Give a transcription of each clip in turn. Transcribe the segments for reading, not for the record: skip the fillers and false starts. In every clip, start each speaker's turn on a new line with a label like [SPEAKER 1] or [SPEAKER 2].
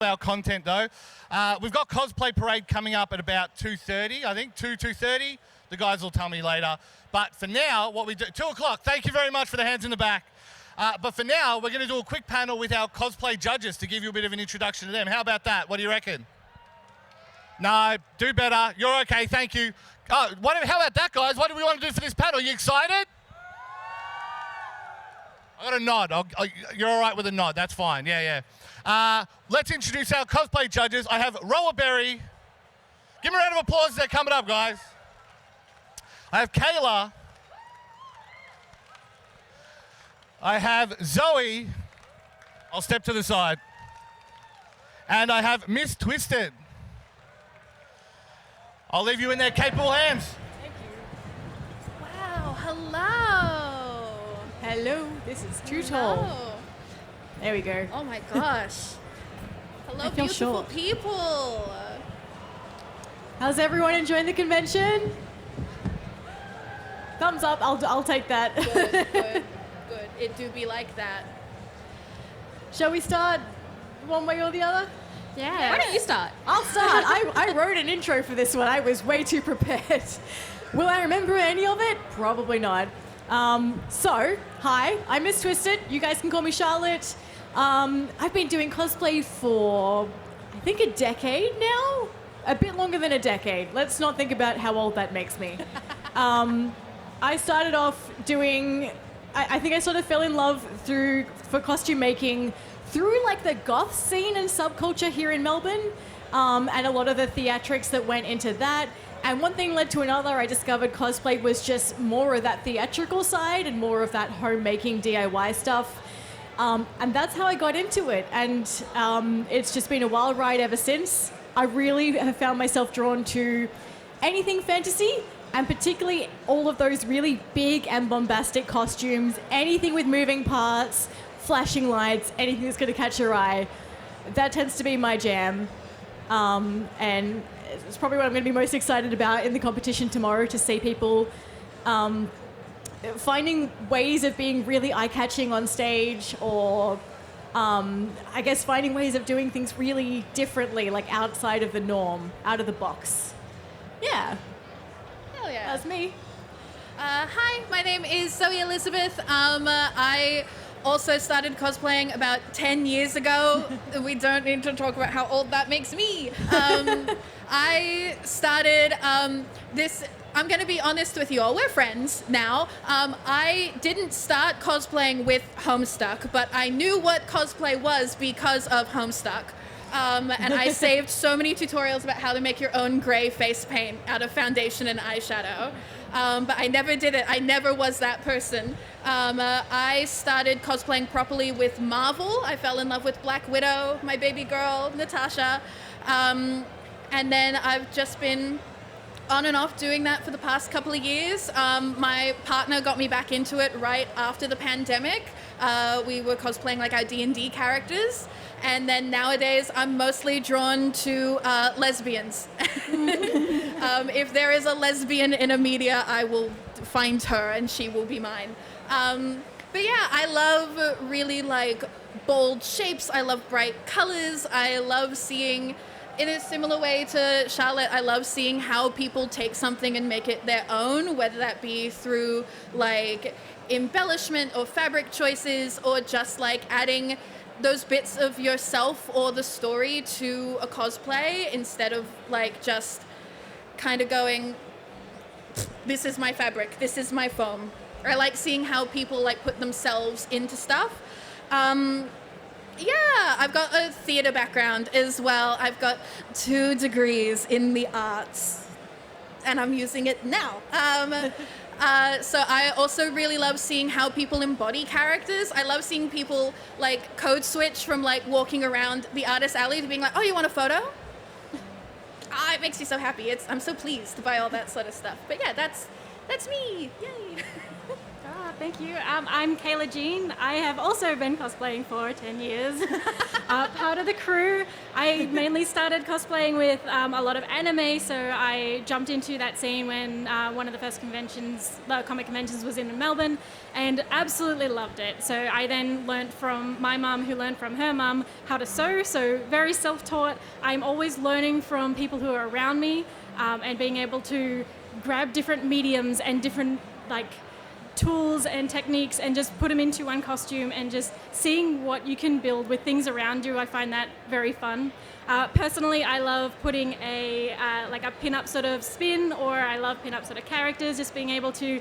[SPEAKER 1] our content though. We've got Cosplay Parade coming up at about 2:30, I think, 2:30. The guys will tell me later. But for now, what we do, 2 o'clock, thank you very much for the hands in the back. But for now, we're going to do a quick panel with our cosplay judges to give you a bit of an introduction to them. How about that? What do you reckon? No, do better. You're okay, thank you. How about that, guys? What do we want to do for this panel? You excited? I got a nod. You're all right with a nod. That's fine. Yeah. Let's introduce our cosplay judges. I have Rowenberry. Give them a round of applause as they're coming up, guys. I have Kayla. I have Zoe. I'll step to the side. And I have Miss Twisted. I'll leave you in their capable hands.
[SPEAKER 2] Thank you. Wow, hello.
[SPEAKER 3] Hello, this is too tall. There we go.
[SPEAKER 2] Oh my gosh. Hello, beautiful
[SPEAKER 3] short.
[SPEAKER 2] people.
[SPEAKER 3] How's everyone enjoying the convention? Thumbs up, I'll take that.
[SPEAKER 2] Good. It do be like that.
[SPEAKER 3] Shall we start one way or the other?
[SPEAKER 2] Yeah. Why don't you start?
[SPEAKER 3] I'll start. I wrote an intro for this one. I was way too prepared. Will I remember any of it? Probably not. Hi, I'm Miss Twisted. You guys can call me Charlotte. I've been doing cosplay for, I think, a decade now? A bit longer than a decade. Let's not think about how old that makes me. I started off doing, I think I sort of fell in love for costume making through like the goth scene and subculture here in Melbourne, and a lot of the theatrics that went into that. And one thing led to another. I discovered cosplay was just more of that theatrical side and more of that homemaking DIY stuff. And that's how I got into it. And it's just been a wild ride ever since. I really have found myself drawn to anything fantasy, and particularly all of those really big and bombastic costumes, anything with moving parts, flashing lights, anything that's going to catch your eye. That tends to be my jam. And it's probably what I'm going to be most excited about in the competition tomorrow, to see people finding ways of being really eye-catching on stage, or I guess finding ways of doing things really differently, like outside of the norm, out of the box. Yeah.
[SPEAKER 2] Hell yeah.
[SPEAKER 3] That's me.
[SPEAKER 2] Hi, my name is Zoe Elizabeth. I also started cosplaying about 10 years ago. We don't need to talk about how old that makes me. I started this. I'm going to be honest with you all. We're friends now. I didn't start cosplaying with Homestuck, but I knew what cosplay was because of Homestuck. And I saved so many tutorials about how to make your own gray face paint out of foundation and eyeshadow. But I never did it. I never was that person. I started cosplaying properly with Marvel. I fell in love with Black Widow, my baby girl, Natasha. And then I've just been on and off doing that for the past couple of years. My partner got me back into it right after the pandemic. We were cosplaying like our D&D characters. And then nowadays, I'm mostly drawn to lesbians. If there is a lesbian in a media, I will find her and she will be mine. But yeah, I love really like bold shapes. I love bright colors. I love seeing, in a similar way to Charlotte, I love seeing how people take something and make it their own, whether that be through like embellishment or fabric choices, or just like adding those bits of yourself or the story to a cosplay, instead of like just kind of going, this is my fabric, this is my foam. I like seeing how people like put themselves into stuff. Yeah, I've got a theater background as well. I've got 2 degrees in the arts, and I'm using it now. So I also really love seeing how people embody characters. I love seeing people like code switch from like walking around the artist alley to being like, oh, you want a photo? It makes me so happy. I'm so pleased by all that sort of stuff. But yeah, that's me. Yay.
[SPEAKER 4] Thank you. I'm Kayla Jean. I have also been cosplaying for 10 years. Part of the crew. I mainly started cosplaying with a lot of anime, so I jumped into that scene when one of the first comic conventions was in Melbourne, and absolutely loved it. So I then learned from my mum, who learned from her mum, how to sew, so very self-taught. I'm always learning from people who are around me, and being able to grab different mediums and different tools and techniques and just put them into one costume, and just seeing what you can build with things around you. I find that very fun. Personally, I love putting a pin-up sort of spin, or I love pin-up sort of characters, just being able to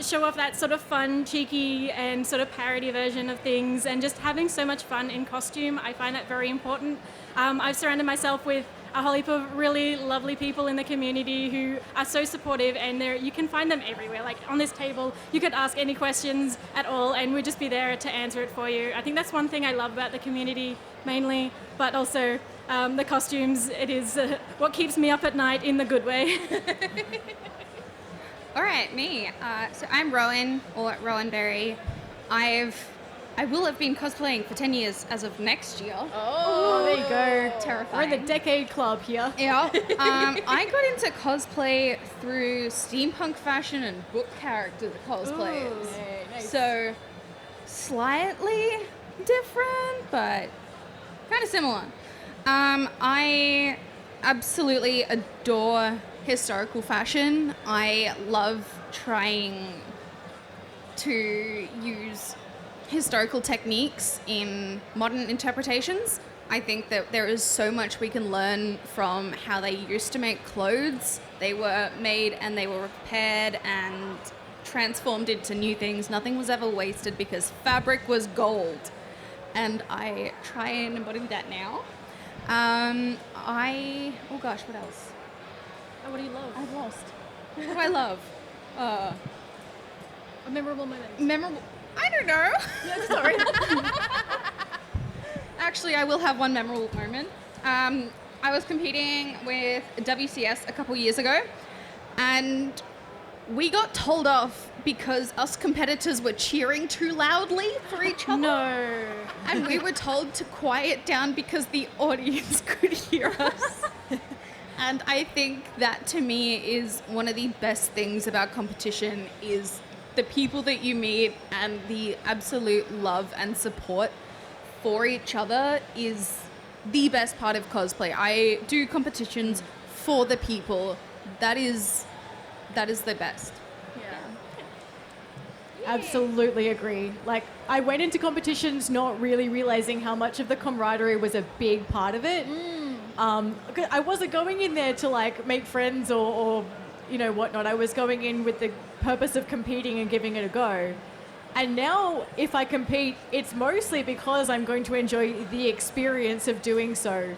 [SPEAKER 4] show off that sort of fun, cheeky and sort of parody version of things, and just having so much fun in costume. I find that very important. I've surrounded myself with a whole heap of really lovely people in the community who are so supportive, and you can find them everywhere. Like on this table, you could ask any questions at all and we'd just be there to answer it for you. I think that's one thing I love about the community mainly, but also the costumes. It is what keeps me up at night in the good way.
[SPEAKER 5] All right, me. So I'm Rowan, or Rowenberry. I will have been cosplaying for 10 years as of next year.
[SPEAKER 3] Oh, there you go.
[SPEAKER 5] Terrifying.
[SPEAKER 3] We're in the decade club here.
[SPEAKER 5] Yeah. I got into cosplay through steampunk fashion and book character cosplays.
[SPEAKER 3] Ooh, nice.
[SPEAKER 5] So slightly different, but kind of similar. I absolutely adore historical fashion. I love trying to use historical techniques in modern interpretations. I think that there is so much we can learn from how they used to make clothes. They were made and they were repaired and transformed into new things. Nothing was ever wasted because fabric was gold. And I try and embody that now. Oh gosh, what else?
[SPEAKER 4] Oh, what do you love?
[SPEAKER 5] I've lost. What do I love?
[SPEAKER 4] A memorable moment.
[SPEAKER 5] Memorable. I don't know.
[SPEAKER 4] Yeah, sorry.
[SPEAKER 5] Actually, I will have one memorable moment. I was competing with WCS a couple years ago, and we got told off because us competitors were cheering too loudly for each other.
[SPEAKER 4] No.
[SPEAKER 5] And we were told to quiet down because the audience could hear us. And I think that, to me, is one of the best things about competition, is the people that you meet and the absolute love and support for each other is the best part of cosplay. I do competitions for the people. That is the best.
[SPEAKER 3] Absolutely agree. Like, I went into competitions not really realizing how much of the camaraderie was a big part of it. I wasn't going in there to make friends or whatnot. I was going in with the purpose of competing and giving it a go. And now, if I compete, it's mostly because I'm going to enjoy the experience of doing so.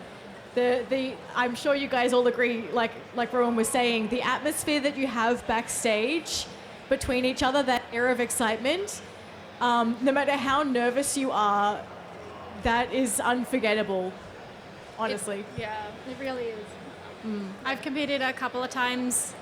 [SPEAKER 3] I'm sure you guys all agree, like Rowan was saying, the atmosphere that you have backstage between each other, that air of excitement, no matter how nervous you are, that is unforgettable, honestly.
[SPEAKER 4] It really is. I've competed a couple of times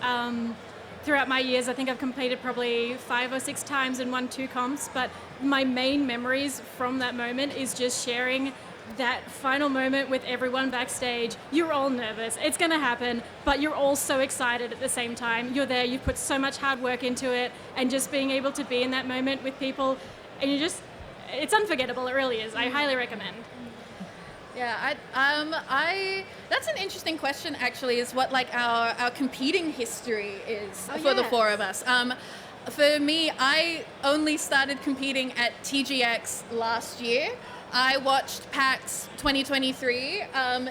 [SPEAKER 4] throughout my years. I think I've competed probably 5 or 6 times and won 2 comps, but my main memories from that moment is just sharing that final moment with everyone backstage. You're all nervous, it's gonna happen, but you're all so excited at the same time. You're there, you've put so much hard work into it, and just being able to be in that moment with people, and it's unforgettable. It really is. I highly recommend.
[SPEAKER 2] Yeah, that's an interesting question, actually, is what our competing history is for the 4 of us. For me, I only started competing at TGX last year. I watched PAX 2023,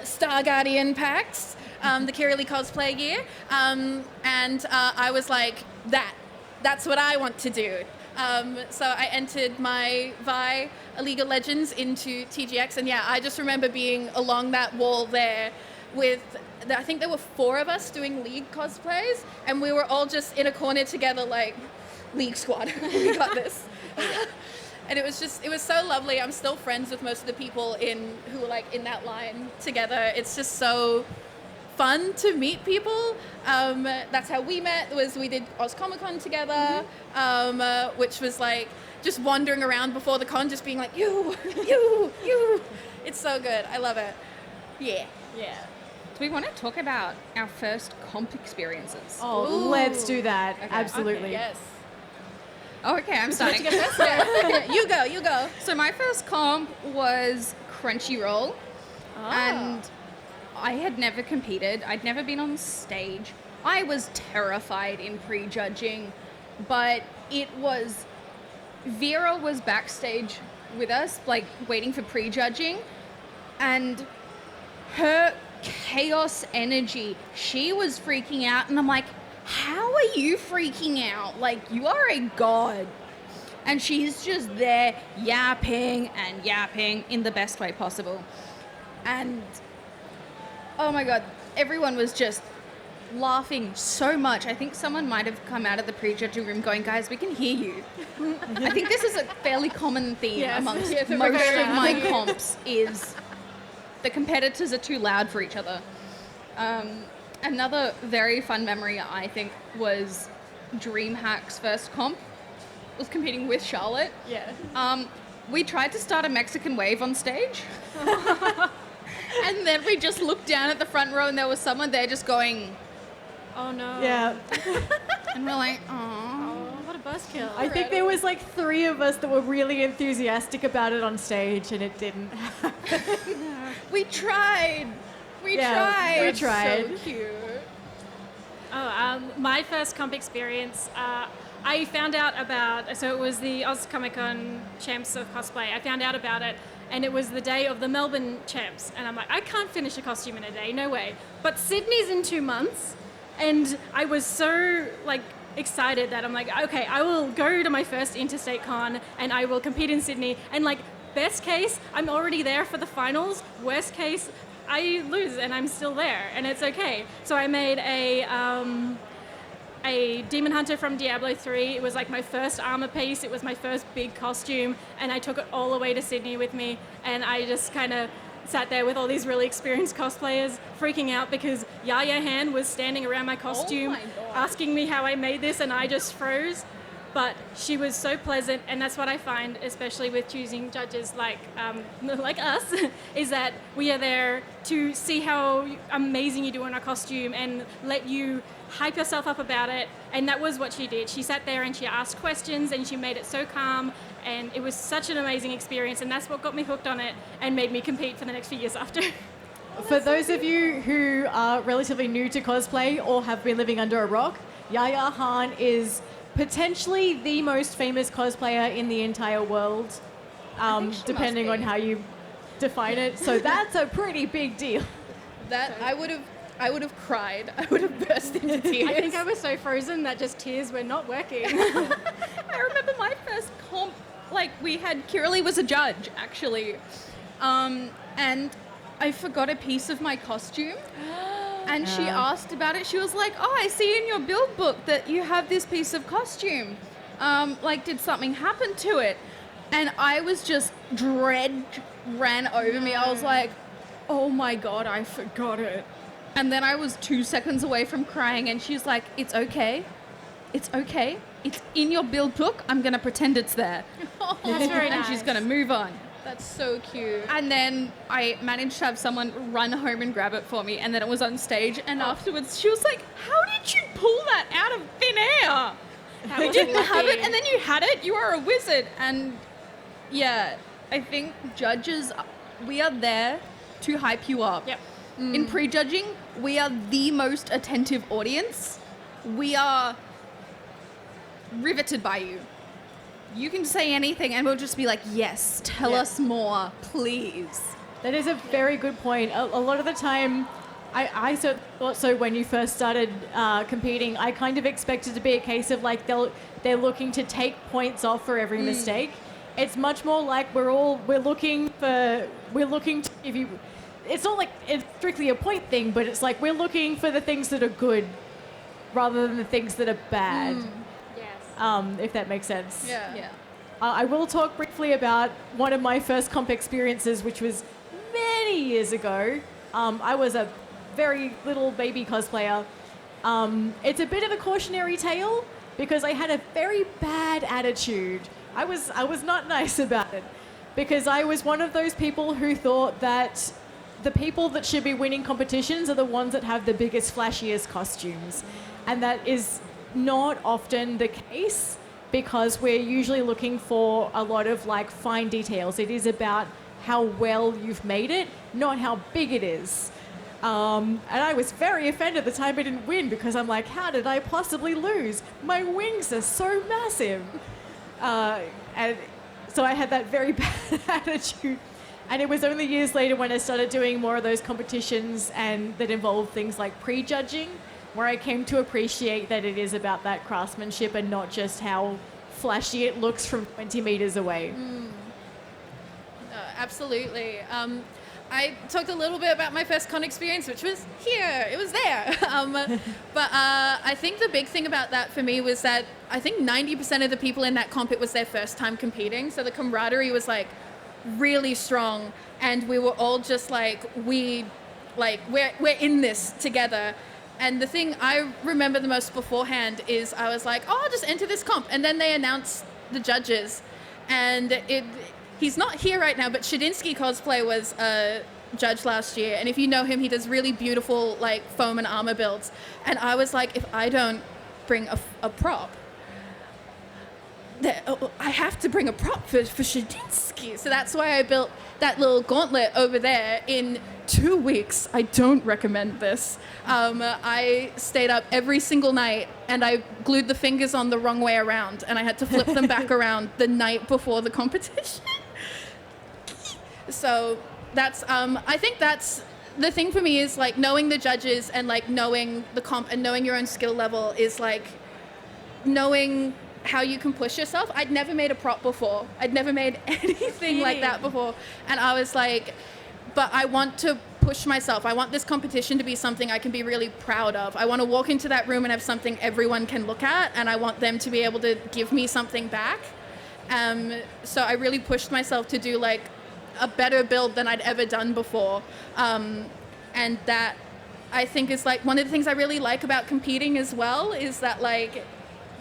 [SPEAKER 2] Star Guardian PAX, the Kirili cosplay year, and I was like, that's what I want to do. So I entered my Vi A League of Legends into TGX, and I just remember being along that wall there with, I think there were 4 of us doing League cosplays, and we were all just in a corner together like, League squad, we got this. And it was so lovely. I'm still friends with most of the people who were in that line together. It's just so fun to meet people. That's how we met. We did Oz Comic Con together, which was like just wandering around before the con, just being like, you. It's so good. I love it. Yeah.
[SPEAKER 3] Yeah.
[SPEAKER 5] Do we want to talk about our first comp experiences?
[SPEAKER 3] Oh,
[SPEAKER 2] Ooh.
[SPEAKER 3] let's do that. Absolutely.
[SPEAKER 2] Okay, yes.
[SPEAKER 5] Oh, okay, I'm starting.
[SPEAKER 2] You go.
[SPEAKER 5] So my first comp was Crunchyroll, and I had never competed. I'd never been on stage. I was terrified in prejudging, but Vera was backstage with us, like waiting for prejudging, and her chaos energy, she was freaking out, and I'm like, how are you freaking out? Like, you are a god. And she's just there yapping and yapping in the best way possible. And oh my god, everyone was just laughing so much. I think someone might have come out of the prejudging room going, guys, we can hear you. I think this is a fairly common theme amongst most of my comps is the competitors are too loud for each other. Another very fun memory, I think, was DreamHack's first comp. Was competing with Charlotte.
[SPEAKER 3] Yeah.
[SPEAKER 5] We tried to start a Mexican wave on stage. And then we just looked down at the front row and there was someone there just going,
[SPEAKER 4] Oh no.
[SPEAKER 3] Yeah.
[SPEAKER 5] and we're like,
[SPEAKER 4] Oh,
[SPEAKER 5] oh.
[SPEAKER 4] what a buzzkill.
[SPEAKER 3] I think there was like 3 of us that were really enthusiastic about it on stage, and it didn't happen.
[SPEAKER 5] We tried. We
[SPEAKER 3] Yeah, we
[SPEAKER 5] tried.
[SPEAKER 3] tried.
[SPEAKER 2] So cute.
[SPEAKER 4] My first comp experience, I found out about, so it was the Oz Comic Con Champs of Cosplay. I found out about it, and it was the day of the Melbourne Champs. And I'm like, I can't finish a costume in a day, no way. But Sydney's in 2 months, and I was so like excited that I'm like, okay, I will go to my first interstate con, and I will compete in Sydney. And like, best case, I'm already there for the finals. Worst case, I lose and I'm still there, and it's okay. So I made a Demon Hunter from Diablo 3. It was like my first armor piece. It was my first big costume, and I took it all the way to Sydney with me, and I just kind of sat there with all these really experienced cosplayers freaking out because Yaya Han was standing around my costume asking me how I made this, and I just froze. But she was so pleasant, and that's what I find, especially with choosing judges like us, is that we are there to see how amazing you do in a costume and let you hype yourself up about it. And that was what she did. She sat there and she asked questions, and she made it so calm, and it was such an amazing experience, and that's what got me hooked on it and made me compete for the next few years after.
[SPEAKER 3] For those of you who are relatively new to cosplay or have been living under a rock, Yaya Han is potentially the most famous cosplayer in the entire world, depending on how you define it. So that's a pretty big deal.
[SPEAKER 2] That I would have cried. I would have burst into tears.
[SPEAKER 4] I think I was so frozen that just tears were not working.
[SPEAKER 5] I remember my first comp, like we had, Kiralee was a judge actually, and I forgot a piece of my costume. And she asked about it. She was like, oh, I see in your build book that you have this piece of costume. Like, did something happen to it? And I was just, dread ran over me. I was like, oh my God, I forgot it. And then I was 2 seconds away from crying, and she's like, it's okay. It's okay. It's in your build book. I'm going to pretend it's there.
[SPEAKER 4] That's very
[SPEAKER 5] And
[SPEAKER 4] nice.
[SPEAKER 5] she's going to move on.
[SPEAKER 2] That's so cute.
[SPEAKER 5] And then I managed to have someone run home and grab it for me, and then it was on stage, and afterwards she was like, how did you pull that out of thin air? You didn't have it, and then you had it? You are a wizard. And yeah, I think judges, we are there to hype you up.
[SPEAKER 4] Yep.
[SPEAKER 5] In prejudging, we are the most attentive audience. We are riveted by you. You can say anything and we'll just be like, yes, tell us more, please.
[SPEAKER 3] That is a very good point. A lot of the time, I thought so when you first started competing, I kind of expected to be a case of like they're looking to take points off for every mistake. It's much more like we're looking to give you. It's not like it's strictly a point thing, but it's like we're looking for the things that are good rather than the things that are bad.
[SPEAKER 4] Yes.
[SPEAKER 3] If that makes sense.
[SPEAKER 2] Yeah.
[SPEAKER 3] I will talk briefly about one of my first comp experiences, which was many years ago. I was a very little baby cosplayer. It's a bit of a cautionary tale because I had a very bad attitude. I was not nice about it because I was one of those people who thought that the people that should be winning competitions are the ones that have the biggest, flashiest costumes. And that is not often the case because we're usually looking for a lot of like fine details. It is about how well you've made it, not how big it is. And I was very offended the time I didn't win because I'm like, how did I possibly lose? My wings are so massive. And so I had that very bad attitude. And it was only years later when I started doing more of those competitions and that involved things like pre-judging, where I came to appreciate that it is about that craftsmanship and not just how flashy it looks from 20 meters away.
[SPEAKER 2] Absolutely. I talked a little bit about my first con experience, which was here. It was there. But I think the big thing about that for me was that I think 90% of the people in that comp, it was their first time competing. So the camaraderie was like really strong, and we were all just like, we're in this together. And the thing I remember the most beforehand is I was like, oh, I'll just enter this comp. And then they announced the judges, and he's not here right now, but Shadinsky Cosplay was a judge last year. And if you know him, he does really beautiful like foam and armor builds. And I was like, if I don't bring a prop, I have to bring a prop for Shadinsky. So that's why I built that little gauntlet over there in 2 weeks. I don't recommend this. I stayed up every single night and I glued the fingers on the wrong way around and I had to flip them back around the night before the competition. So that's, I think that's the thing for me is like knowing the judges and like knowing the comp and knowing your own skill level is like knowing how you can push yourself. I'd never made a prop before. I'd never made anything like that before. And I was like, but I want to push myself. I want this competition to be something I can be really proud of. I want to walk into that room and have something everyone can look at, and I want them to be able to give me something back. So I really pushed myself to do like a better build than I'd ever done before. And that I think is like one of the things I really like about competing as well is that like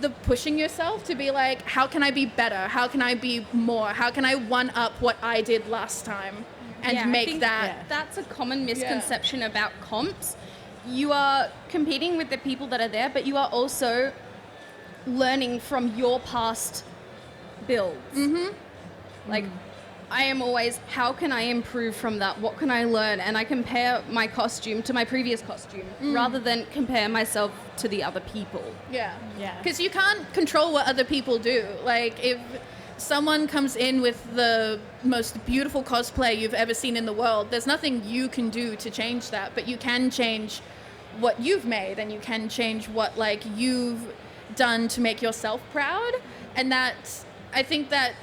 [SPEAKER 2] the pushing yourself to be like, how can I be better? How can I be more? How can I one up what I did last time and make that?
[SPEAKER 5] That's a common misconception about comps. You are competing with the people that are there, but you are also learning from your past builds. Like, I am always, how can I improve from that? What can I learn? And I compare my costume to my previous costume rather than compare myself to the other people.
[SPEAKER 2] Yeah. Because you can't control what other people do. Like, if someone comes in with the most beautiful cosplay you've ever seen in the world, there's nothing you can do to change that, but you can change what you've made and you can change what, like, you've done to make yourself proud. And that, I think that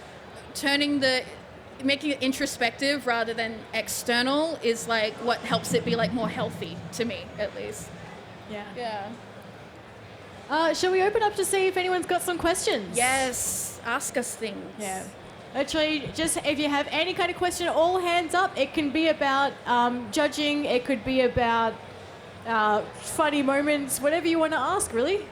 [SPEAKER 2] making it introspective rather than external is like what helps it be like more healthy to me, at least. Yeah.
[SPEAKER 3] Shall we open up to see if anyone's got some questions?
[SPEAKER 2] Yes, ask us things.
[SPEAKER 3] Yeah. Actually, just if you have any kind of question, all hands up. It can be about judging. It could be about funny moments, whatever you want to ask, really.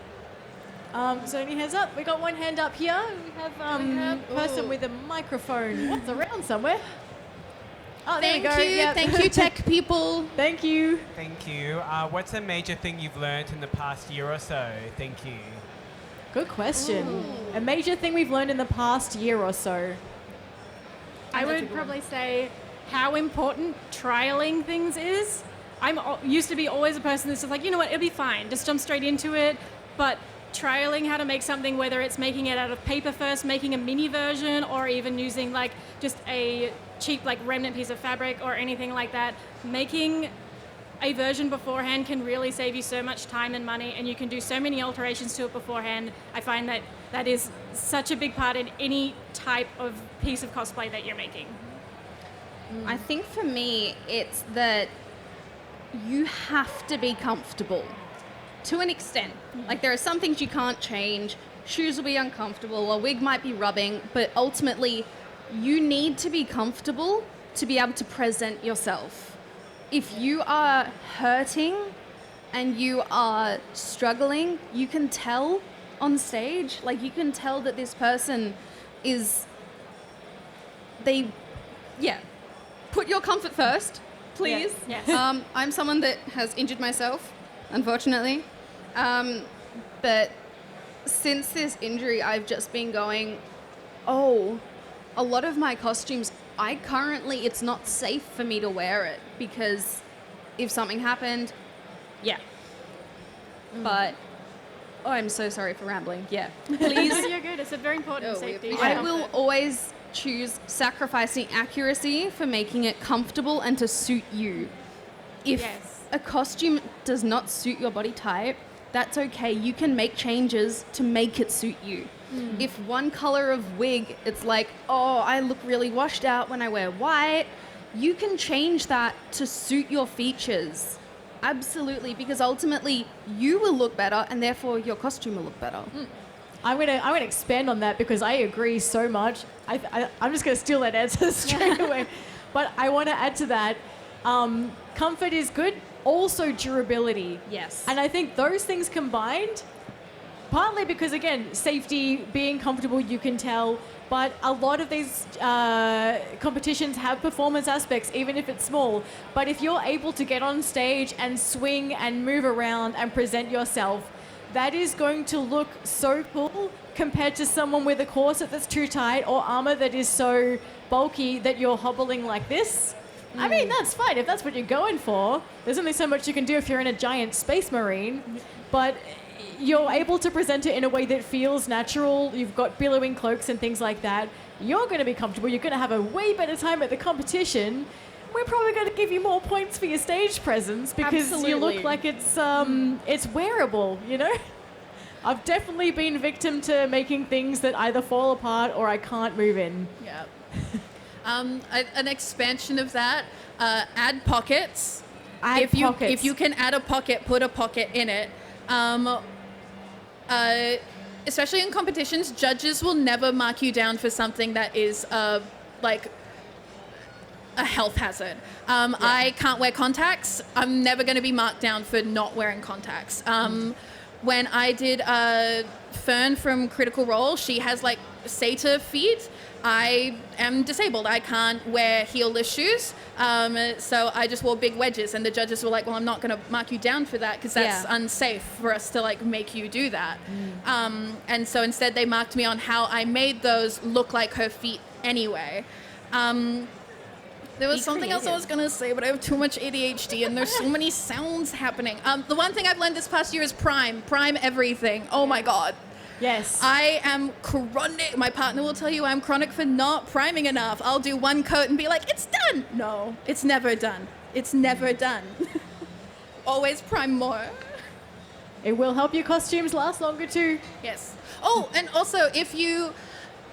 [SPEAKER 3] So any hands up? We got one hand up here. We have a person with a microphone. What's around somewhere? Oh, there we go.
[SPEAKER 2] Thank you, tech people.
[SPEAKER 3] Thank you.
[SPEAKER 6] Thank you. What's a major thing you've learned in the past year or so? Thank you.
[SPEAKER 3] Good question. A major thing we've learned in the past year or so.
[SPEAKER 4] I would probably say how important trialing things is. Used to be always a person that's just like, you know what, it'll be fine. Just jump straight into it. But trialing how to make something, whether it's making it out of paper first, making a mini version, or even using like just a cheap like remnant piece of fabric or anything like that, making a version beforehand can really save you so much time and money, and you can do so many alterations to it beforehand. I find that is such a big part in any type of piece of cosplay that you're making.
[SPEAKER 5] I think for me, it's that you have to be comfortable to an extent. Like, there are some things you can't change. Shoes will be uncomfortable, a wig might be rubbing, but ultimately you need to be comfortable to be able to present yourself. if you are hurting and you are struggling, you can tell on stage. Like, you can tell that this person is, put your comfort first, please.
[SPEAKER 4] Yes.
[SPEAKER 5] I'm someone that has injured myself, unfortunately. But since this injury, I've just been going, a lot of my costumes, it's not safe for me to wear it because if something happened, But, I'm so sorry for rambling. Yeah, please.
[SPEAKER 4] No, you're good. It's a very important safety.
[SPEAKER 5] I will always choose sacrificing accuracy for making it comfortable and to suit you. If a costume does not suit your body type, that's okay. You can make changes to make it suit you. If one color of wig, it's like, I look really washed out when I wear white, you can change that to suit your features. Absolutely, because ultimately you will look better and therefore your costume will look better.
[SPEAKER 3] I'm gonna expand on that because I agree so much. I'm just gonna steal that answer straight away. But I want to add to that, comfort is good, also durability.
[SPEAKER 5] Yes.
[SPEAKER 3] And I think those things combined, partly because, again, safety, being comfortable, you can tell, but a lot of these competitions have performance aspects, even if it's small. But if you're able to get on stage and swing and move around and present yourself, that is going to look so cool compared to someone with a corset that's too tight or armor that is so bulky that you're hobbling like this. I mean, that's fine if that's what you're going for. There's only so much you can do if you're in a giant space marine. But you're able to present it in a way that feels natural. You've got billowing cloaks and things like that. You're going to be comfortable. You're going to have a way better time at the competition. We're probably going to give you more points for your stage presence because you look like it's wearable, you know? I've definitely been victim to making things that either fall apart or I can't move in.
[SPEAKER 2] Yeah. An expansion of that, add pockets. If you can add a pocket, put a pocket in it. Especially in competitions, judges will never mark you down for something that is like a health hazard. I can't wear contacts. I'm never going to be marked down for not wearing contacts. When I did Fern from Critical Role, she has like satyr feet. I am disabled. I can't wear heel-less shoes. So I just wore big wedges, and the judges were like, well, I'm not going to mark you down for that because that's unsafe for us to like make you do that. And so instead they marked me on how I made those look like her feet anyway. There was something else I was going to say, but I have too much ADHD and there's so many sounds happening. The one thing I've learned this past year is prime everything. Oh my God.
[SPEAKER 3] Yes.
[SPEAKER 2] I am chronic. My partner will tell you I'm chronic for not priming enough. I'll do one coat and be like, it's done. No, it's never done. It's never done. Always prime more.
[SPEAKER 3] It will help your costumes last longer too.
[SPEAKER 2] Yes. Oh, and also if you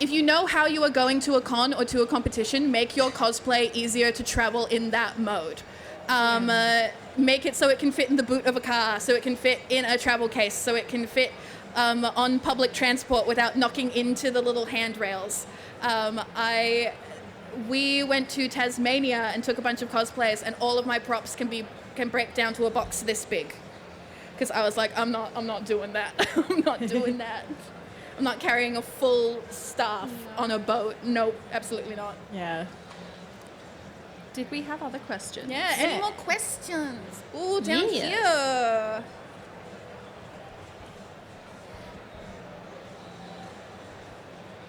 [SPEAKER 2] know how you are going to a con or to a competition, make your cosplay easier to travel in that mode. Make it so it can fit in the boot of a car, so it can fit in a travel case, so it can fit on public transport without knocking into the little handrails. We went to Tasmania and took a bunch of cosplays, and all of my props can break down to a box this big. Because I was like, I'm not doing that. I'm not doing that. I'm not carrying a full staff on a boat. Nope, absolutely not.
[SPEAKER 3] Yeah.
[SPEAKER 5] Did we have other questions?
[SPEAKER 2] Yeah, any more questions? Ooh, down here.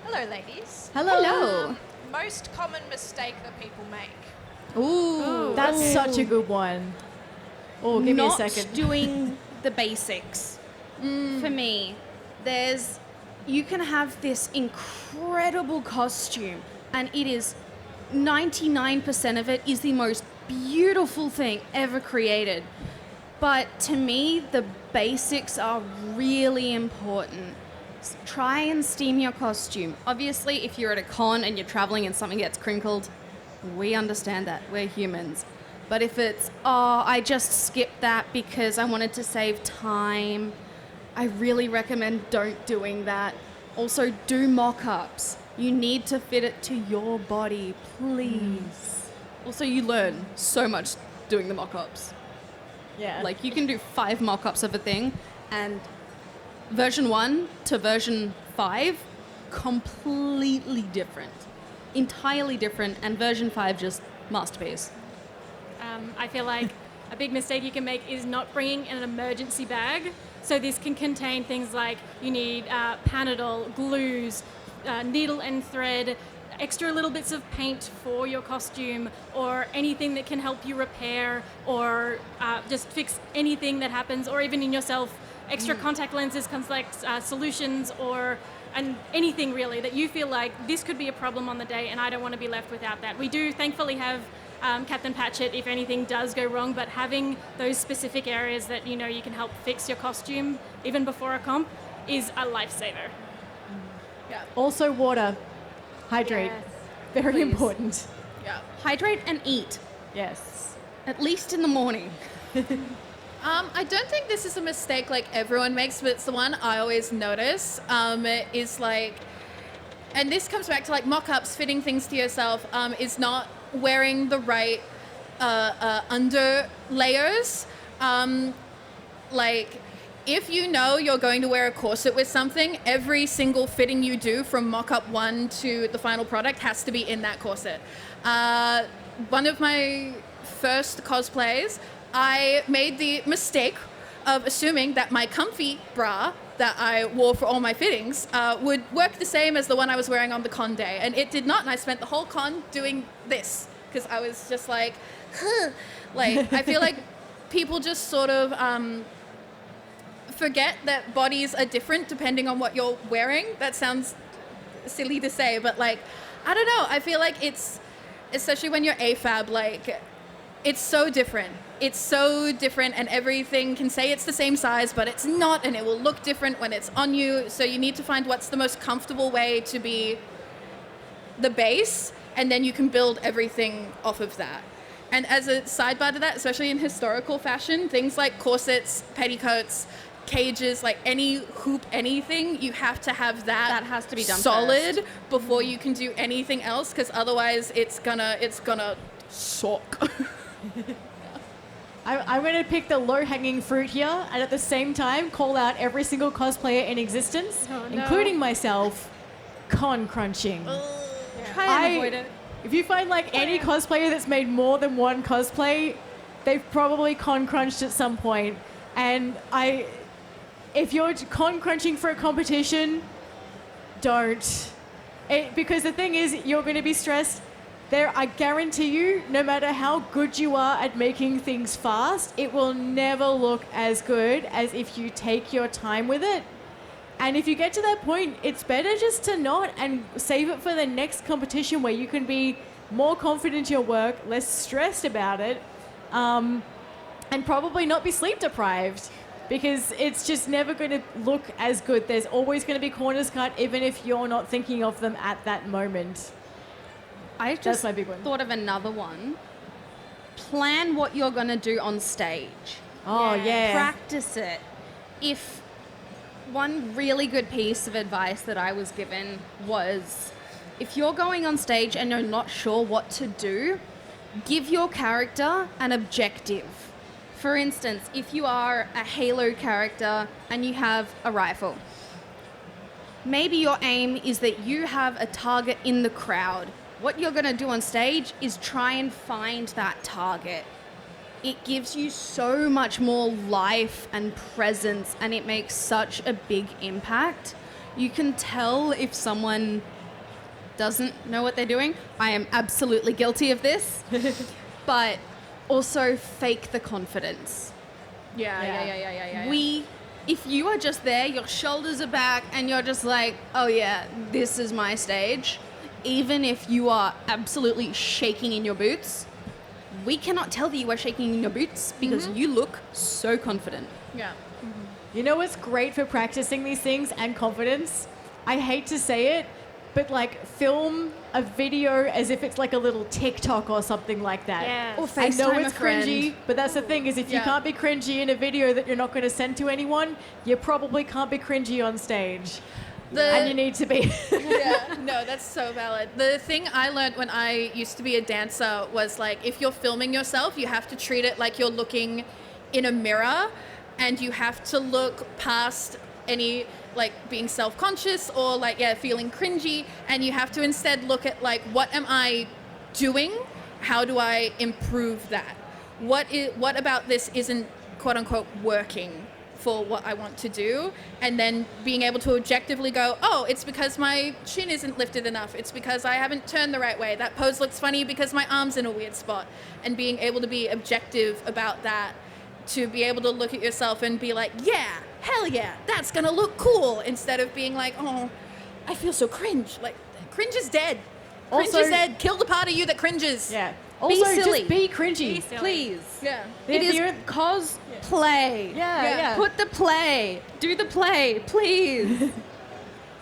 [SPEAKER 7] Hello, ladies.
[SPEAKER 3] Hello.
[SPEAKER 7] Most common mistake that people make.
[SPEAKER 5] Ooh.
[SPEAKER 3] That's such a good one. Oh, give me a second.
[SPEAKER 5] Not doing the basics. For me, you can have this incredible costume and it is 99% of it is the most beautiful thing ever created. But to me, the basics are really important. Try and steam your costume. Obviously, if you're at a con and you're traveling and something gets crinkled, we understand that. We're humans. But if it's, I just skipped that because I wanted to save time, I really recommend don't doing that. Also, do mock-ups. You need to fit it to your body, please. Also, you learn so much doing the mock-ups.
[SPEAKER 3] Yeah.
[SPEAKER 5] Like, you can do 5 mock-ups of a thing, and version 1 to version 5, completely different. Entirely different, and version 5 just masterpiece.
[SPEAKER 4] I feel like a big mistake you can make is not bringing an emergency bag. So this can contain things like you need Panadol, glues, needle and thread, extra little bits of paint for your costume, or anything that can help you repair or just fix anything that happens, or even in yourself, extra contact lenses, complex solutions, and anything really that you feel like this could be a problem on the day and I don't want to be left without that. We do thankfully have Captain Patchett if anything does go wrong, but having those specific areas that you can help fix your costume even before a comp is a lifesaver.
[SPEAKER 3] Also water. Hydrate.
[SPEAKER 4] Yes.
[SPEAKER 3] Very
[SPEAKER 5] Please.
[SPEAKER 3] important.
[SPEAKER 2] Yeah.
[SPEAKER 5] Hydrate and eat,
[SPEAKER 3] Yes.
[SPEAKER 5] at least in the morning.
[SPEAKER 2] I don't think this is a mistake like everyone makes, but it's the one I always notice. Is like, and this comes back to like mock-ups, fitting things to yourself. Is not wearing the right under layers. Like, if you know you're going to wear a corset with something, every single fitting you do from mock-up 1 to the final product has to be in that corset. One of my first cosplays, I made the mistake of assuming that my comfy bra that I wore for all my fittings would work the same as the one I was wearing on the con day, and it did not, and I spent the whole con doing this, because I was just like, huh. Like, I feel like people just sort of forget that bodies are different depending on what you're wearing. That sounds silly to say, but like, I don't know, I feel like it's, especially when you're AFAB, like, it's so different. It's so different, and everything can say it's the same size, but it's not, and it will look different when it's on you. So you need to find what's the most comfortable way to be the base, and then you can build everything off of that. And as a sidebar to that, especially in historical fashion, things like corsets, petticoats, cages, like any hoop, anything, you have to have that
[SPEAKER 5] has to be done
[SPEAKER 2] solid
[SPEAKER 5] first.
[SPEAKER 2] before you can do anything else, because otherwise it's gonna suck.
[SPEAKER 3] I'm going to pick the low-hanging fruit here, and at the same time call out every single cosplayer in existence,
[SPEAKER 4] Oh, no.
[SPEAKER 3] including myself, con crunching.
[SPEAKER 5] Try and avoid it.
[SPEAKER 3] If you find like any cosplayer that's made more than one cosplay, they've probably con crunched at some point. And if you're con crunching for a competition, don't. Because the thing is, you're going to be stressed. I guarantee you, no matter how good you are at making things fast, it will never look as good as if you take your time with it. And if you get to that point, it's better just to not and save it for the next competition where you can be more confident in your work, less stressed about it, and probably not be sleep deprived, because it's just never going to look as good. There's always going to be corners cut, even if you're not thinking of them at that moment.
[SPEAKER 5] I
[SPEAKER 3] That's
[SPEAKER 5] just
[SPEAKER 3] my big one.
[SPEAKER 5] thought of another one. Plan what you're going to do on stage.
[SPEAKER 3] Oh, yeah.
[SPEAKER 5] Practice it. If one really good piece of advice that I was given was, if you're going on stage and you're not sure what to do, give your character an objective. For instance, if you are a Halo character and you have a rifle, maybe your aim is that you have a target in the crowd. What you're going to do on stage is try and find that target. It gives you so much more life and presence, and it makes such a big impact. You can tell if someone doesn't know what they're doing. I am absolutely guilty of this. But also fake the confidence.
[SPEAKER 2] Yeah.
[SPEAKER 5] If you are just there, your shoulders are back, and you're just like, oh yeah, this is my stage, even if you are absolutely shaking in your boots, we cannot tell that you are shaking in your boots because you look so confident.
[SPEAKER 2] Yeah.
[SPEAKER 3] You know what's great for practicing these things and confidence? I hate to say it, but like film a video as if it's like a little TikTok or something like that.
[SPEAKER 4] Yes.
[SPEAKER 5] Or
[SPEAKER 3] I know
[SPEAKER 5] FaceTime
[SPEAKER 3] it's
[SPEAKER 5] a friend.
[SPEAKER 3] cringy, but that's the thing, is if you
[SPEAKER 2] Yeah.
[SPEAKER 3] can't be cringy in a video that you're not going to send to anyone, you probably can't be cringy on stage. and you need to be.
[SPEAKER 2] Yeah, no, that's so valid. The thing I learned when I used to be a dancer was like, if you're filming yourself, you have to treat it like you're looking in a mirror, and you have to look past any like being self-conscious or like feeling cringy, and you have to instead look at like, what am I doing? How do I improve that? What about this isn't quote unquote working for what I want to do? And then being able to objectively go, oh, it's because my chin isn't lifted enough. It's because I haven't turned the right way. That pose looks funny because my arm's in a weird spot. And being able to be objective about that, to be able to look at yourself and be like, yeah, hell yeah, that's gonna look cool, instead of being like, oh, I feel so cringe. Like, cringe is dead. Cringe is dead. Kill the part of you that cringes.
[SPEAKER 3] Yeah. Also,
[SPEAKER 5] silly.
[SPEAKER 3] just be cringy.
[SPEAKER 5] Please.
[SPEAKER 2] Yeah.
[SPEAKER 5] It is cosplay.
[SPEAKER 3] Yeah.
[SPEAKER 5] Put the play. Do the play, please.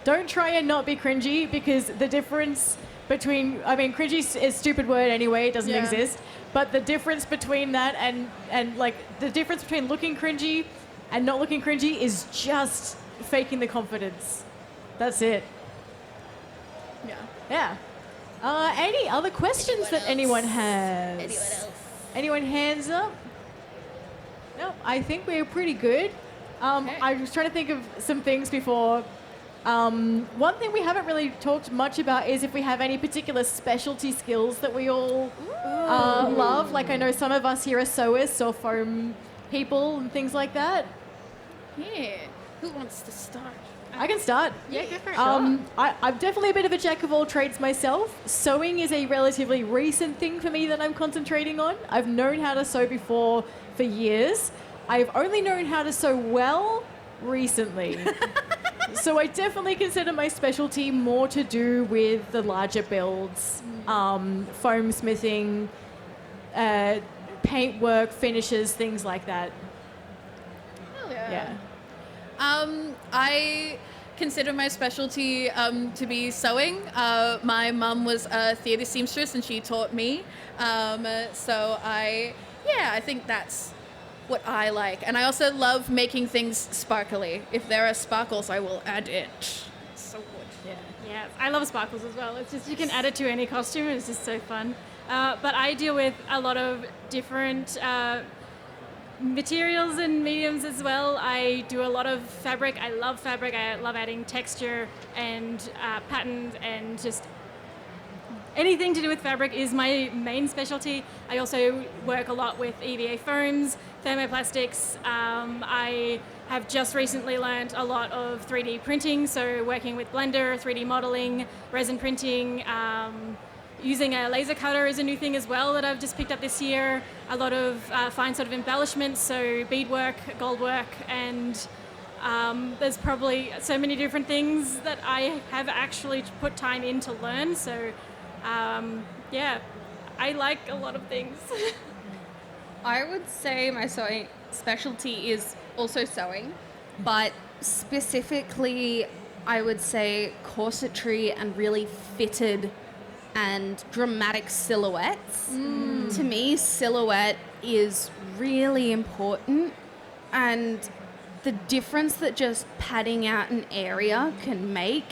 [SPEAKER 3] Don't try and not be cringy, because the difference between, I mean, cringy is a stupid word anyway, it doesn't exist. But the difference between that and like the difference between looking cringy and not looking cringy is just faking the confidence. That's it.
[SPEAKER 2] Yeah.
[SPEAKER 3] Any other questions that anyone has? Anyone hands up? No, I think we're pretty good.
[SPEAKER 2] Okay.
[SPEAKER 3] I was trying to think of some things before. One thing we haven't really talked much about is if we have any particular specialty skills that we all love. Like, I know some of us here are sewists or foam people and things like that.
[SPEAKER 2] Yeah. Who wants to start?
[SPEAKER 3] I can start.
[SPEAKER 2] Yeah, go for it.
[SPEAKER 3] I'm definitely a bit of a jack of all trades myself. Sewing is a relatively recent thing for me that I'm concentrating on. I've known how to sew before for years. I've only known how to sew well recently. So I definitely consider my specialty more to do with the larger builds, foam smithing, paint work, finishes, things like that.
[SPEAKER 2] Hell yeah.
[SPEAKER 3] Yeah.
[SPEAKER 2] I consider my specialty to be sewing. My mum was a theatre seamstress and she taught me. So I think that's what I like. And I also love making things sparkly. If there are sparkles, I will add it. So good.
[SPEAKER 4] Yeah, I love sparkles as well. It's just, you can add it to any costume. It's just so fun. But I deal with a lot of different materials and mediums as well. I do a lot of fabric. I love fabric. I love adding texture and patterns, and just anything to do with fabric is my main specialty. I also work a lot with EVA foams, thermoplastics. I have just recently learned a lot of 3D printing, so working with Blender, 3D modeling, resin printing. Using a laser cutter is a new thing as well that I've just picked up this year. A lot of fine sort of embellishments, so beadwork, gold work, and there's probably so many different things that I have actually put time in to learn. So I like a lot of things.
[SPEAKER 5] I would say my sewing specialty is also sewing, but specifically I would say corsetry and really fitted and dramatic silhouettes. To me, silhouette is really important, and the difference that just padding out an area can make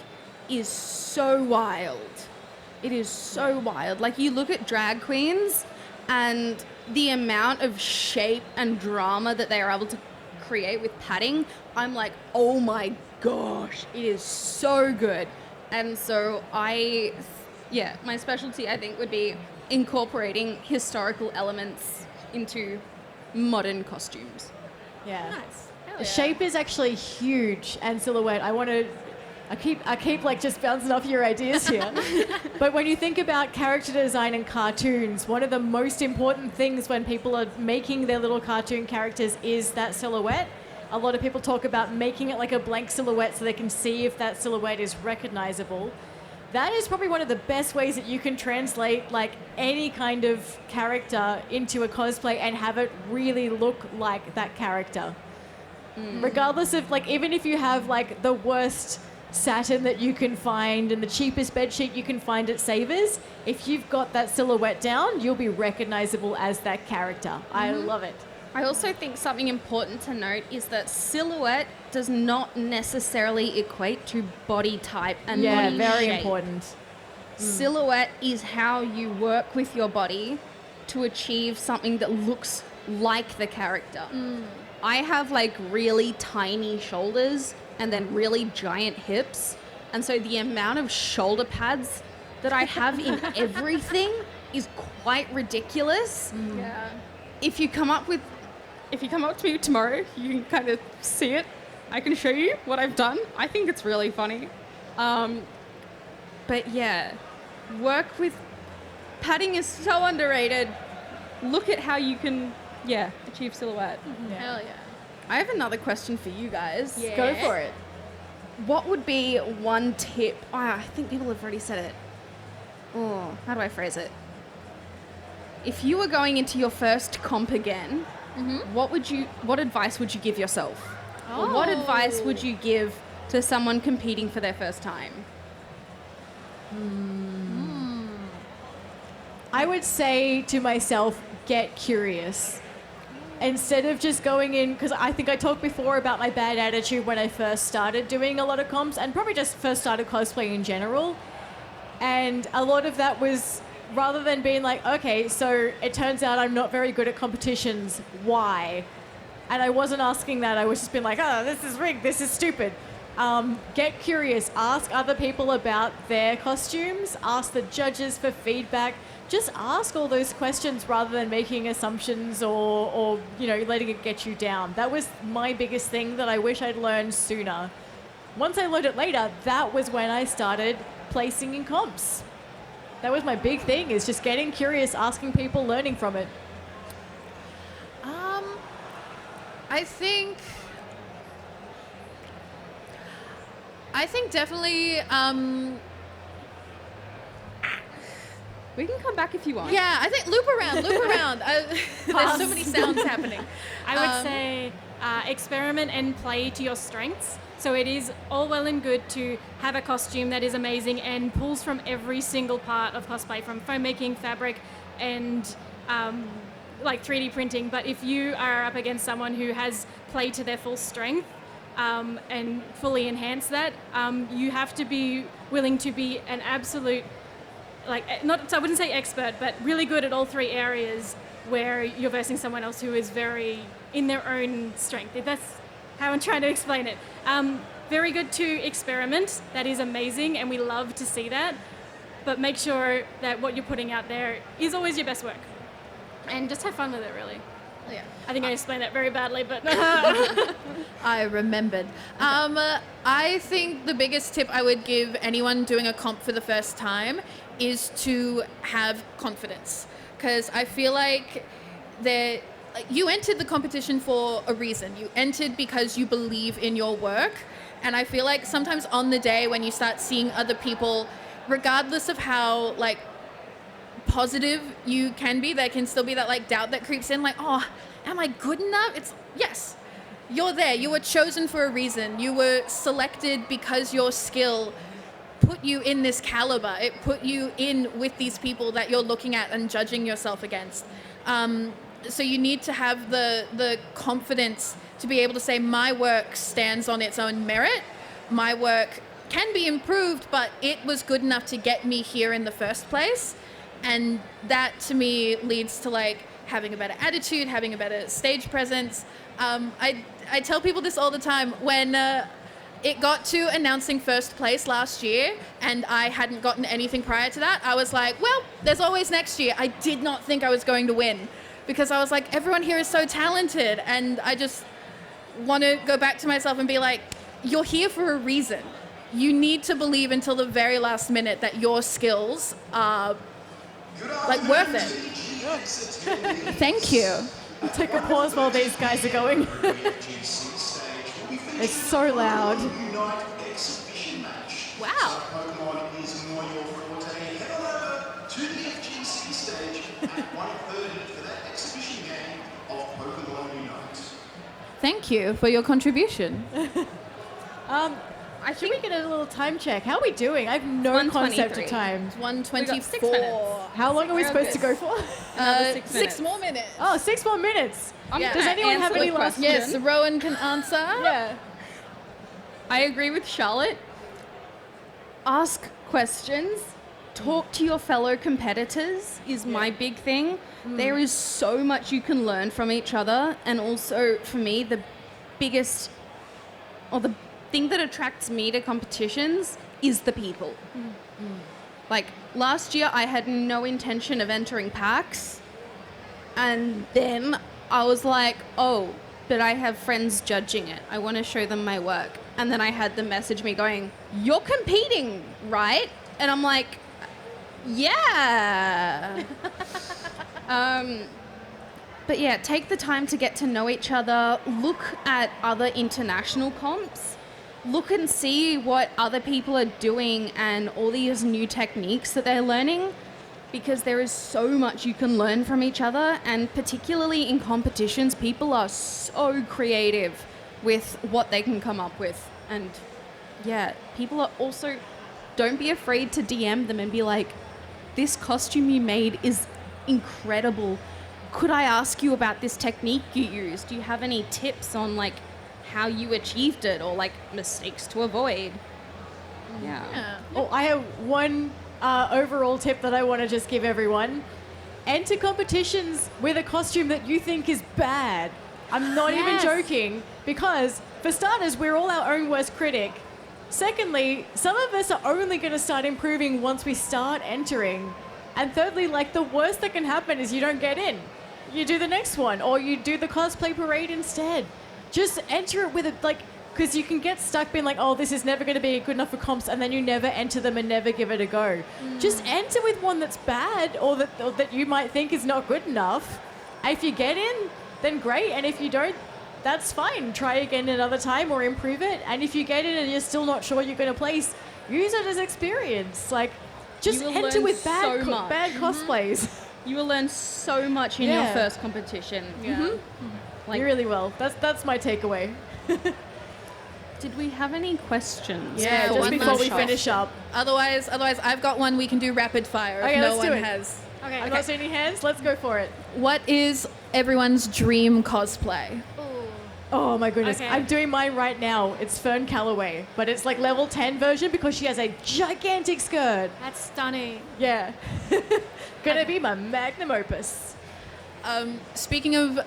[SPEAKER 5] is so wild. It is so wild. Like, you look at drag queens and the amount of shape and drama that they are able to create with padding, I'm like, oh my gosh, it is so good. And so my specialty, I think, would be incorporating historical elements into modern costumes.
[SPEAKER 3] Yeah.
[SPEAKER 2] Nice. Hell yeah.
[SPEAKER 3] Shape is actually huge, and silhouette. I keep like just bouncing off your ideas here. But when you think about character design in cartoons, one of the most important things when people are making their little cartoon characters is that silhouette. A lot of people talk about making it like a blank silhouette so they can see if that silhouette is recognizable. That is probably one of the best ways that you can translate like any kind of character into a cosplay and have it really look like that character. Regardless of, like, even if you have like the worst satin that you can find and the cheapest bedsheet you can find at Savers, if you've got that silhouette down, you'll be recognizable as that character. I love it.
[SPEAKER 5] I also think something important to note is that silhouette does not necessarily equate to body type and
[SPEAKER 3] Yeah,
[SPEAKER 5] body
[SPEAKER 3] very
[SPEAKER 5] shape.
[SPEAKER 3] important.
[SPEAKER 5] Silhouette is how you work with your body to achieve something that looks like the character. I have like really tiny shoulders and then really giant hips, and so the amount of shoulder pads that I have in everything is quite ridiculous.
[SPEAKER 2] Yeah.
[SPEAKER 5] If you come up to me tomorrow, you can kind of see it. I can show you what I've done. I think it's really funny. But yeah, work with padding is so underrated. Look at how you can, achieve silhouette.
[SPEAKER 2] Hell yeah.
[SPEAKER 5] I have another question for you guys.
[SPEAKER 2] Yeah.
[SPEAKER 3] Go for it.
[SPEAKER 5] What would be one tip? Oh, I think people have already said it. Oh, how do I phrase it? If you were going into your first comp again, what advice would you give yourself? Or what advice would you give to someone competing for their first time?
[SPEAKER 3] I would say to myself, get curious. Instead of just going in, because I think I talked before about my bad attitude when I first started doing a lot of comps and probably just first started cosplay in general. And a lot of that was rather than being like, okay, so it turns out I'm not very good at competitions, why? And I wasn't asking that, I was just being like, oh, this is rigged, this is stupid. Get curious, ask other people about their costumes, ask the judges for feedback, just ask all those questions rather than making assumptions or letting it get you down. That was my biggest thing that I wish I'd learned sooner. Once I learned it later, that was when I started placing in comps. That was my big thing, is just getting curious, asking people, learning from it.
[SPEAKER 2] I think definitely,
[SPEAKER 5] We can come back if you want.
[SPEAKER 2] yeah, I think loop around. There's so many sounds happening.
[SPEAKER 4] I would say experiment and play to your strengths. So it is all well and good to have a costume that is amazing and pulls from every single part of cosplay, from foam making, fabric, and like 3D printing. But if you are up against someone who has played to their full strength and fully enhance that, you have to be willing to be an absolute, I wouldn't say expert, but really good at all three areas where you're versing someone else who is very in their own strength. If that's how I'm trying to explain it. Very good to experiment. That is amazing, and we love to see that. But make sure that what you're putting out there is always your best work. And just have fun with it, really.
[SPEAKER 2] Yeah.
[SPEAKER 4] I think I explained that very badly, but
[SPEAKER 2] I remembered. I think the biggest tip I would give anyone doing a comp for the first time is to have confidence. Because I feel like you entered the competition for a reason. You entered because you believe in your work. And I feel like sometimes on the day when you start seeing other people, regardless of how positive you can be, there can still be that doubt that creeps in, oh, am I good enough? Yes, you're there. You were chosen for a reason. You were selected because your skill put you in this caliber. It put you in with these people that you're looking at and judging yourself against. So you need to have the confidence to be able to say, my work stands on its own merit. My work can be improved, but it was good enough to get me here in the first place. And that to me leads to having a better attitude, having a better stage presence. I tell people this all the time. When it got to announcing first place last year and I hadn't gotten anything prior to that, I was like, well, there's always next year. I did not think I was going to win because I was like, everyone here is so talented. And I just want to go back to myself and be like, you're here for a reason. You need to believe until the very last minute that your skills are worth it. Thank you.
[SPEAKER 3] Take a pause while these guys are going. It's so loud.
[SPEAKER 2] Wow.
[SPEAKER 8] Pokemon is more your forte. Head on over to the FGC stage at 1:30 for that exhibition game of Pokemon Unite.
[SPEAKER 2] Thank you for your contribution.
[SPEAKER 5] I
[SPEAKER 3] Should
[SPEAKER 5] think
[SPEAKER 3] we get a little time check? How are we doing? I have no concept of
[SPEAKER 5] 1:23.
[SPEAKER 3] time.
[SPEAKER 2] It's
[SPEAKER 5] We got 6
[SPEAKER 2] 1:24.
[SPEAKER 5] minutes.
[SPEAKER 3] How long are we
[SPEAKER 5] We're
[SPEAKER 3] supposed to
[SPEAKER 5] good.
[SPEAKER 3] go for?
[SPEAKER 5] Another 6
[SPEAKER 2] 6
[SPEAKER 5] minutes.
[SPEAKER 2] more minutes.
[SPEAKER 3] Oh, 6 more minutes.
[SPEAKER 5] I'm
[SPEAKER 2] Yeah.
[SPEAKER 3] Does
[SPEAKER 5] gonna
[SPEAKER 3] anyone have
[SPEAKER 5] answer
[SPEAKER 3] any
[SPEAKER 5] the
[SPEAKER 3] last-
[SPEAKER 5] question.
[SPEAKER 2] Yes, Rowan can answer.
[SPEAKER 3] Yeah.
[SPEAKER 5] I agree with Charlotte. Ask questions. Talk to your fellow competitors is my big thing. There is so much you can learn from each other, and also for me, the biggest or the thing that attracts me to competitions is the people. Like last year, I had no intention of entering PAX, and then I was like, oh, but I have friends judging it. I want to show them my work. And then I had them message me going, you're competing, right? And I'm like, yeah. But yeah, take the time to get to know each other. Look at other international comps. Look and see what other people are doing and all these new techniques that they're learning, because there is so much you can learn from each other, and particularly in competitions, people are so creative with what they can come up with. And yeah, people are also, don't be afraid to DM them and be like, this costume you made is incredible. Could I ask you about this technique you used? Do you have any tips on like how you achieved it, or like mistakes to avoid? Yeah.
[SPEAKER 3] Oh, I have one overall tip that I want to just give everyone. Enter competitions with a costume that you think is bad. I'm not even joking, because for starters, we're all our own worst critic. Secondly, some of us are only going to start improving once we start entering. And thirdly, like, the worst that can happen is you don't get in. You do the next one, or you do the cosplay parade instead. Just enter it with a, like, because you can get stuck being like, oh, this is never going to be good enough for comps, and then you never enter them and never give it a go. Just enter with one that's bad, or that you might think is not good enough. And if you get in, then great. And if you don't, that's fine. Try again another time or improve it. And if you get in and you're still not sure you're going to place, use it as experience. Like, just
[SPEAKER 5] You will
[SPEAKER 3] enter
[SPEAKER 5] learn
[SPEAKER 3] with bad,
[SPEAKER 5] so much.
[SPEAKER 3] bad cosplays.
[SPEAKER 5] You will learn so much in your
[SPEAKER 3] Yeah.
[SPEAKER 5] first competition. Like,
[SPEAKER 3] You really will. That's my takeaway.
[SPEAKER 5] did we have any questions?
[SPEAKER 3] Yeah,
[SPEAKER 2] So
[SPEAKER 3] just
[SPEAKER 2] one
[SPEAKER 3] before
[SPEAKER 2] last
[SPEAKER 3] we
[SPEAKER 2] shot.
[SPEAKER 3] finish up.
[SPEAKER 2] Otherwise, I've got one we can do rapid fire if
[SPEAKER 3] Okay,
[SPEAKER 2] no
[SPEAKER 3] let's do
[SPEAKER 2] one
[SPEAKER 3] it.
[SPEAKER 2] has.
[SPEAKER 4] Okay.
[SPEAKER 3] I'm not seeing any hands. Let's go for it.
[SPEAKER 2] What is everyone's dream cosplay?
[SPEAKER 3] Oh my goodness.
[SPEAKER 4] Okay.
[SPEAKER 3] I'm doing mine right now. It's Fern Calloway, but it's like level 10 version because she has a gigantic skirt.
[SPEAKER 4] That's stunning.
[SPEAKER 3] Yeah. Gonna be my magnum opus.
[SPEAKER 2] Speaking of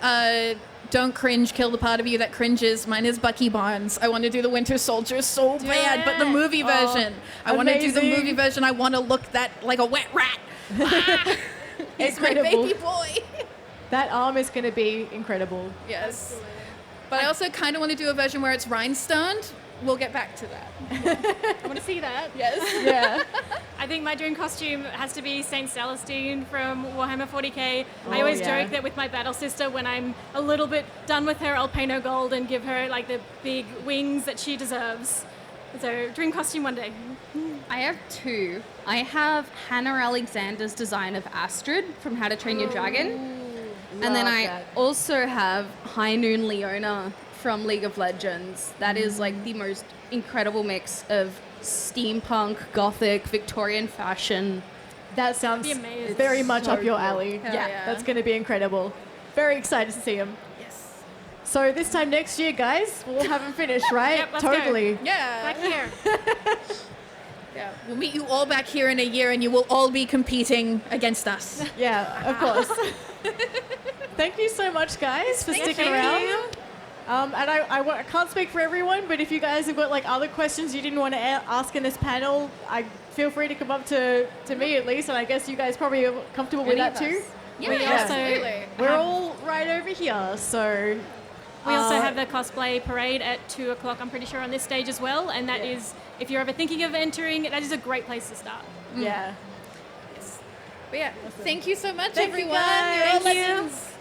[SPEAKER 2] don't cringe, kill the part of you that cringes, mine is Bucky Barnes. I want to do the Winter Soldier so bad, but the movie version. I want to do the
[SPEAKER 3] amazing.
[SPEAKER 2] movie version. I want to look that like a wet rat. He's my
[SPEAKER 3] Incredible.
[SPEAKER 2] baby boy.
[SPEAKER 3] That arm is gonna be incredible.
[SPEAKER 2] Yes. But I also kind of want to do a version where it's rhinestoned. We'll get back to that.
[SPEAKER 4] I want to see that.
[SPEAKER 2] Yes.
[SPEAKER 3] Yeah.
[SPEAKER 4] I think my dream costume has to be Saint Celestine from Warhammer 40k.
[SPEAKER 3] Oh,
[SPEAKER 4] I always
[SPEAKER 3] yeah.
[SPEAKER 4] joke that with my battle sister, when I'm a little bit done with her, I'll paint her gold and give her like the big wings that she deserves. So dream costume one day.
[SPEAKER 5] I have two. I have Hannah Alexander's design of Astrid from How to Train Your Dragon. And then
[SPEAKER 3] Love
[SPEAKER 5] I
[SPEAKER 3] that.
[SPEAKER 5] also have High Noon Leona from League of Legends. That is like the most incredible mix of steampunk, gothic, Victorian fashion.
[SPEAKER 3] That sounds
[SPEAKER 4] Be amazing.
[SPEAKER 3] very much
[SPEAKER 5] So
[SPEAKER 3] up your
[SPEAKER 5] cool.
[SPEAKER 3] alley.
[SPEAKER 2] Hell yeah.
[SPEAKER 3] That's gonna be incredible. Very excited to see him.
[SPEAKER 2] Yes.
[SPEAKER 3] So this time next year, guys, we'll have him finished, right?
[SPEAKER 4] Yep, let's go.
[SPEAKER 3] Totally.
[SPEAKER 2] Yeah.
[SPEAKER 4] Back here.
[SPEAKER 2] Yeah. We'll meet you all back here in a year and you will all be competing against us.
[SPEAKER 3] Yeah, of course. Thank you so much, guys, for sticking
[SPEAKER 4] you.
[SPEAKER 3] around. And I can't speak for everyone, but if you guys have got like other questions you didn't want to ask in this panel, feel free to come up to me at least, and I guess you guys probably are comfortable with
[SPEAKER 2] Any
[SPEAKER 3] that
[SPEAKER 2] of
[SPEAKER 3] too.
[SPEAKER 2] us. Yeah,
[SPEAKER 4] We
[SPEAKER 2] absolutely.
[SPEAKER 3] We're all right over here, so
[SPEAKER 4] We also have the cosplay parade at 2 o'clock, I'm pretty sure, on this stage as well. And that
[SPEAKER 3] Yeah.
[SPEAKER 4] is, if you're ever thinking of entering, that is a great place to start.
[SPEAKER 3] yeah.
[SPEAKER 2] But yeah, thank you so much,
[SPEAKER 3] Thank you,
[SPEAKER 2] everyone.
[SPEAKER 3] guys.
[SPEAKER 2] You're all
[SPEAKER 3] Thank you.
[SPEAKER 2] legends.